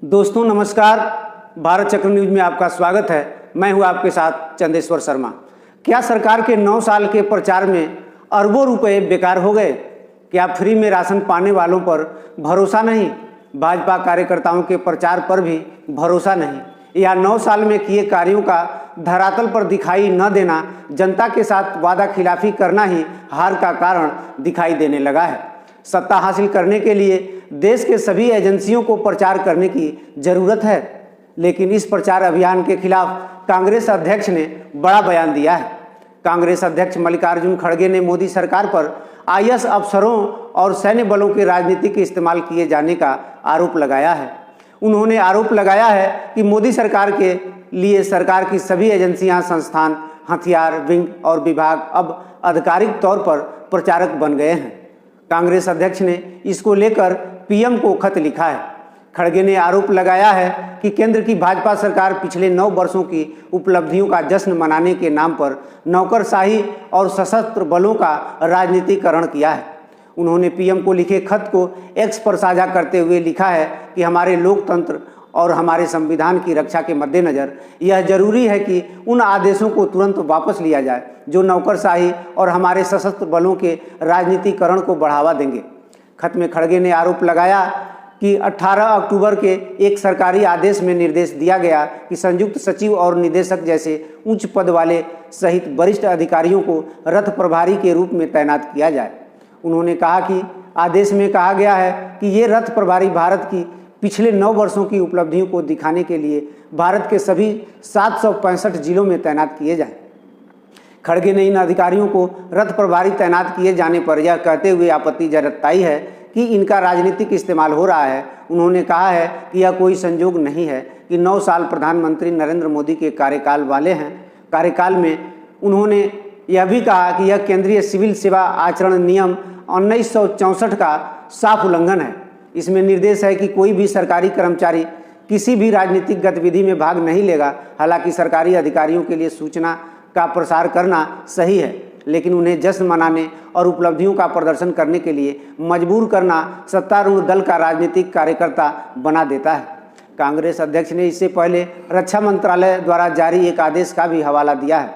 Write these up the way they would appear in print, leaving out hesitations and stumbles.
दोस्तों नमस्कार, भारत चक्र न्यूज में आपका स्वागत है। मैं हूं आपके साथ चंदेश्वर शर्मा। क्या सरकार के 9 साल के प्रचार में अरबों रुपए बेकार हो गए? क्या फ्री में राशन पाने वालों पर भरोसा नहीं, भाजपा कार्यकर्ताओं के प्रचार पर भी भरोसा नहीं, या 9 साल में किए कार्यों का धरातल पर दिखाई न देना, जनता के साथ वादा खिलाफी करना ही हार का कारण दिखाई देने लगा है? सत्ता हासिल करने के लिए देश के सभी एजेंसियों को प्रचार करने की जरूरत है, लेकिन इस प्रचार अभियान के खिलाफ कांग्रेस अध्यक्ष ने बड़ा बयान दिया है। कांग्रेस अध्यक्ष मल्लिकार्जुन खड़गे ने मोदी सरकार पर आईएएस अफसरों और सैन्य बलों के राजनीतिक इस्तेमाल किए जाने का आरोप लगाया है। उन्होंने आरोप लगाया है कि मोदी सरकार के लिए सरकार की सभी एजेंसियां, संस्थान, हथियार, विंग और विभाग अब आधिकारिक तौर पर प्रचारक बन गए हैं। कांग्रेस अध्यक्ष ने इसको लेकर पीएम को खत लिखा है। खड़गे ने आरोप लगाया है कि केंद्र की भाजपा सरकार पिछले 9 वर्षों की उपलब्धियों का जश्न मनाने के नाम पर नौकरशाही और सशस्त्र बलों का राजनीतिकरण किया है। उन्होंने पीएम को लिखे खत को एक्स पर साझा करते हुए लिखा है कि हमारे लोकतंत्र और हमारे संविधान की रक्षा के मद्देनज़र यह जरूरी है कि उन आदेशों को तुरंत वापस लिया जाए जो नौकरशाही और हमारे सशस्त्र बलों के राजनीतिकरण को बढ़ावा देंगे। खत में खड़गे ने आरोप लगाया कि 18 अक्टूबर के एक सरकारी आदेश में निर्देश दिया गया कि संयुक्त सचिव और निदेशक जैसे उच्च पद वाले सहित वरिष्ठ अधिकारियों को रथ प्रभारी के रूप में तैनात किया जाए। उन्होंने कहा कि आदेश में कहा गया है कि ये रथ प्रभारी भारत की पिछले 9 वर्षों की उपलब्धियों को दिखाने के लिए भारत के सभी 765 जिलों में तैनात किए जाएं। खड़गे ने इन अधिकारियों को रथ प्रभारी तैनात किए जाने पर यह कहते हुए आपत्ति जताई है कि इनका राजनीतिक इस्तेमाल हो रहा है। उन्होंने कहा है कि यह कोई संजोग नहीं है कि 9 साल प्रधानमंत्री नरेंद्र मोदी के कार्यकाल वाले हैं। कार्यकाल में उन्होंने यह भी कहा कि यह केंद्रीय सिविल सेवा आचरण नियम 1964 का साफ उल्लंघन है। इसमें निर्देश है कि कोई भी सरकारी कर्मचारी किसी भी राजनीतिक गतिविधि में भाग नहीं लेगा। हालांकि सरकारी अधिकारियों के लिए सूचना का प्रसार करना सही है, लेकिन उन्हें जश्न मनाने और उपलब्धियों का प्रदर्शन करने के लिए मजबूर करना सत्तारूढ़ दल का राजनीतिक कार्यकर्ता बना देता है। कांग्रेस अध्यक्ष ने इससे पहले रक्षा मंत्रालय द्वारा जारी एक आदेश का भी हवाला दिया है,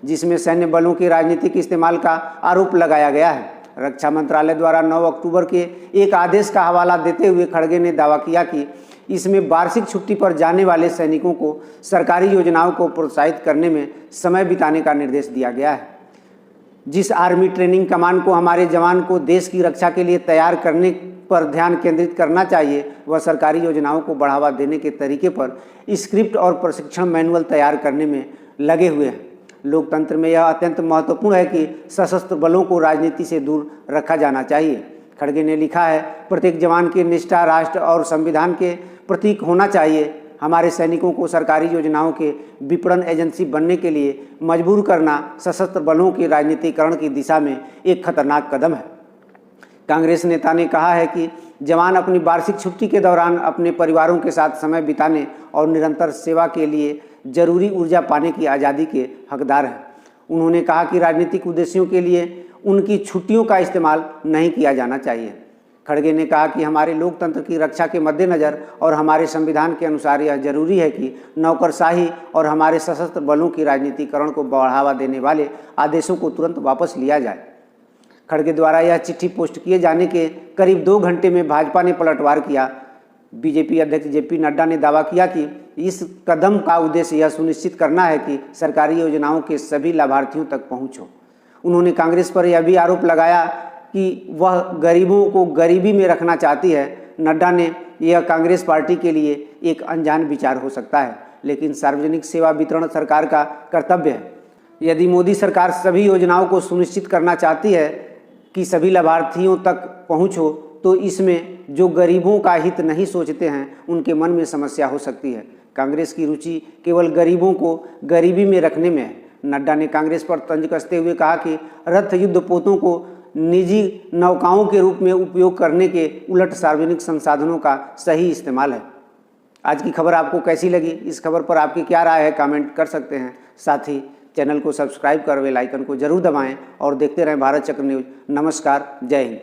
जिसमें सैन्य बलों के राजनीतिक इस्तेमाल का आरोप लगाया गया है। रक्षा मंत्रालय द्वारा 9 अक्टूबर के एक आदेश का हवाला देते हुए खड़गे ने दावा किया कि इसमें वार्षिक छुट्टी पर जाने वाले सैनिकों को सरकारी योजनाओं को प्रोत्साहित करने में समय बिताने का निर्देश दिया गया है। जिस आर्मी ट्रेनिंग कमान को हमारे जवान को देश की रक्षा के लिए तैयार करने पर ध्यान केंद्रित करना चाहिए, वह सरकारी योजनाओं को बढ़ावा देने के तरीके पर स्क्रिप्ट और प्रशिक्षण मैनुअल तैयार करने में लगे हुए हैं। लोकतंत्र में यह अत्यंत महत्वपूर्ण है कि सशस्त्र बलों को राजनीति से दूर रखा जाना चाहिए। खड़गे ने लिखा है, प्रत्येक जवान की निष्ठा राष्ट्र और संविधान के प्रतीक होना चाहिए। हमारे सैनिकों को सरकारी योजनाओं के विपणन एजेंसी बनने के लिए मजबूर करना सशस्त्र बलों के राजनीतिकरण की दिशा में एक खतरनाक कदम है। कांग्रेस नेता ने कहा है कि जवान अपनी वार्षिक छुट्टी के दौरान अपने परिवारों के साथ समय बिताने और निरंतर सेवा के लिए जरूरी ऊर्जा पाने की आज़ादी के हकदार हैं। उन्होंने कहा कि राजनीतिक उद्देश्यों के लिए उनकी छुट्टियों का इस्तेमाल नहीं किया जाना चाहिए। खड़गे ने कहा कि हमारे लोकतंत्र की रक्षा के मद्देनज़र और हमारे संविधान के अनुसार यह जरूरी है कि नौकरशाही और हमारे सशस्त्र बलों की राजनीतिकरण को बढ़ावा देने वाले आदेशों को तुरंत वापस लिया जाए। खड़गे द्वारा यह चिट्ठी पोस्ट किए जाने के करीब 2 घंटे में भाजपा ने पलटवार किया। बीजेपी अध्यक्ष जेपी नड्डा ने दावा किया कि इस कदम का उद्देश्य यह सुनिश्चित करना है कि सरकारी योजनाओं के सभी लाभार्थियों तक पहुँच हो। उन्होंने कांग्रेस पर यह भी आरोप लगाया कि वह गरीबों को गरीबी में रखना चाहती है। नड्डा ने यह कांग्रेस पार्टी के लिए एक अनजान विचार हो सकता है, लेकिन सार्वजनिक सेवा वितरण सरकार का कर्तव्य है। यदि मोदी सरकार सभी योजनाओं को सुनिश्चित करना चाहती है कि सभी लाभार्थियों तक पहुँच हो, तो इसमें जो गरीबों का हित नहीं सोचते हैं उनके मन में समस्या हो सकती है। कांग्रेस की रुचि केवल गरीबों को गरीबी में रखने में है। नड्डा ने कांग्रेस पर तंज कसते हुए कहा कि रथ युद्धपोतों को निजी नौकाओं के रूप में उपयोग करने के उलट सार्वजनिक संसाधनों का सही इस्तेमाल है। आज की खबर आपको कैसी लगी? इस खबर पर आपकी क्या राय है? कमेंट कर सकते हैं। साथ ही चैनल को सब्सक्राइब कर बेल आइकन को जरूर दबाएं और देखते रहें भारत चक्र न्यूज। नमस्कार, जय हिंद।